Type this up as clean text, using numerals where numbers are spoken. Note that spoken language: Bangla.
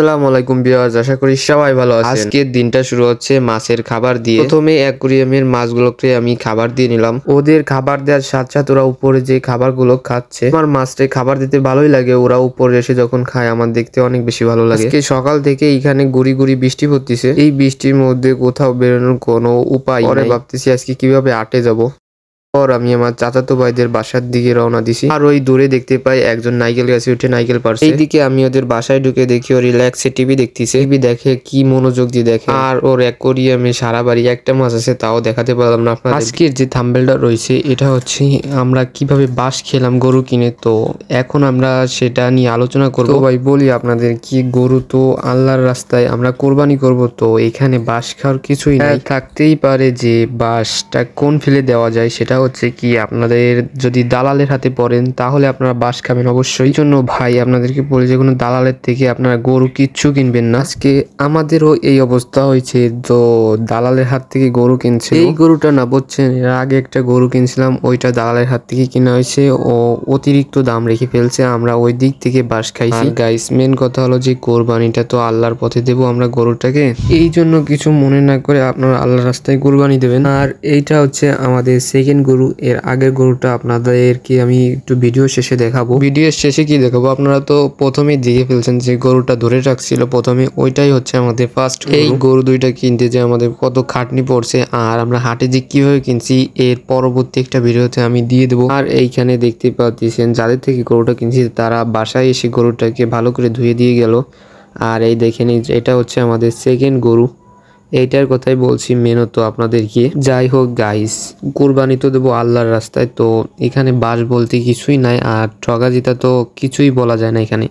আসসালামু আলাইকুম ভিউয়ার্স, আশা করি সবাই ভালো আছেন। আজকের দিনটা শুরু হচ্ছে মাছের খাবার দিয়ে। প্রথমে অ্যাকুরিয়ামের মাছগুলোকে আমি খাবার দিয়ে নিলাম। ওদের খাবার দেওয়ার সাথে সাথে ওরা উপরে যে খাবারগুলো খাচ্ছে, আমার মাছটা খাবার দিতে ভালোই লাগে। ওরা উপরে এসে যখন খায় আমার দেখতে অনেক বেশি ভালো লাগে। আজকে সকাল থেকে এখানে গুড়ি গুড়ি বৃষ্টি পড়তেছে। এই বৃষ্টির মধ্যে কোথাও বেরোনোর কোনো উপায় নেই। ভাবতেছি আজকে কিভাবে আটে যাব। পর আমি আমার চাচাতো ভাইদের বাসার দিকে রওনা দিছি। আর ওই দূরে দেখতে পাই একজন নাইকেল গাছে উঠে নাইকেল পারছে। এইদিকে আমি ওদের বাসায় ঢুকে দেখি ও রিল্যাক্সে টিভি দেখতেছে। টিভি দেখে কি মনোযোগ দিয়ে দেখে। আর ওর অ্যাকোরিয়ামে সারা বাড়ি একটা মাছ আছে, তাও দেখাতে পারলাম না আপনাদের। আজকের যে থাম্বনেলটা রয়েছে এটা হচ্ছে আমরা কিভাবে বাঁশ খেলাম গরু কিনে। তো এখন আমরা সেটা নিয়ে আলোচনা করবো। ভাই বলি আপনাদের, কি গরু তো আল্লাহর রাস্তায় আমরা কোরবানি করব, তো এখানে বাঁশ খাওয়ার কিছুই নাই। থাকতেই পারে যে বাঁশটা কোন ফেলে দেওয়া যায়, সেটা হচ্ছে কি আপনাদের যদি দালালের হাতে পড়েন তাহলে আপনারা বাঁশ খাবেন অবশ্যই। জন্য ভাই আপনাদেরকে বলি যে কোনো দালালের থেকে আপনারা গরু কিচ্ছু কিনবেন না। আজকে আমাদেরও এই অবস্থা হয়েছে, তো দালালের হাত থেকে গরু কিনছে। এই গরুটা না বুঝছেন, এর আগে একটা গরু কিনছিলাম, ওইটা দালালের হাত থেকে কিনা হয়েছে। ও অতিরিক্ত দাম রেখে ফেলছে, আমরা ওই দিক থেকে বাঁশ খাইছি। গাইস মেন কথা হলো যে কোরবানিটা তো আল্লাহর পথে দেবো আমরা গরুটাকে, এই জন্য কিছু মনে না করে আপনারা আল্লাহর রাস্তায় কোরবানি দেবেন। আর এইটা হচ্ছে আমাদের সেকেন্ড গরু। এর আগের গরুটা আপনাদেরকে আমি একটু ভিডিও শেষে দেখাবো। ভিডিও শেষে কি দেখাবো, আপনারা তো প্রথমেই দেখে ফেলছেন যে গরুটা ধরে রাখছিল প্রথমে, ওইটাই হচ্ছে আমাদের ফার্স্ট। এই গরু দুইটা কিনতে যে আমাদের কত খাটনি পড়ছে, আর আমরা হাটে যে কিভাবে কিনছি এর পরবর্তী একটা ভিডিওতে আমি দিয়ে দেবো। আর এইখানে দেখতে পাচ্ছেন যাদের থেকে গরুটা কিনছি তারা বাসায় এসে গরুটাকে ভালো করে ধুয়ে দিয়ে গেল। আর এই দেখেন এটা হচ্ছে আমাদের সেকেন্ড গরু। এইটার কথাই বলছি মেনত আপনাদেরকে। যাই হোক গাইস, কুরবানি তো দেবো আল্লাহর রাস্তায়, তো এখানে বাস বলতে কিছুই নাই, আর ঠগাজিতা তো কিছুই বলা যায় না এখানে।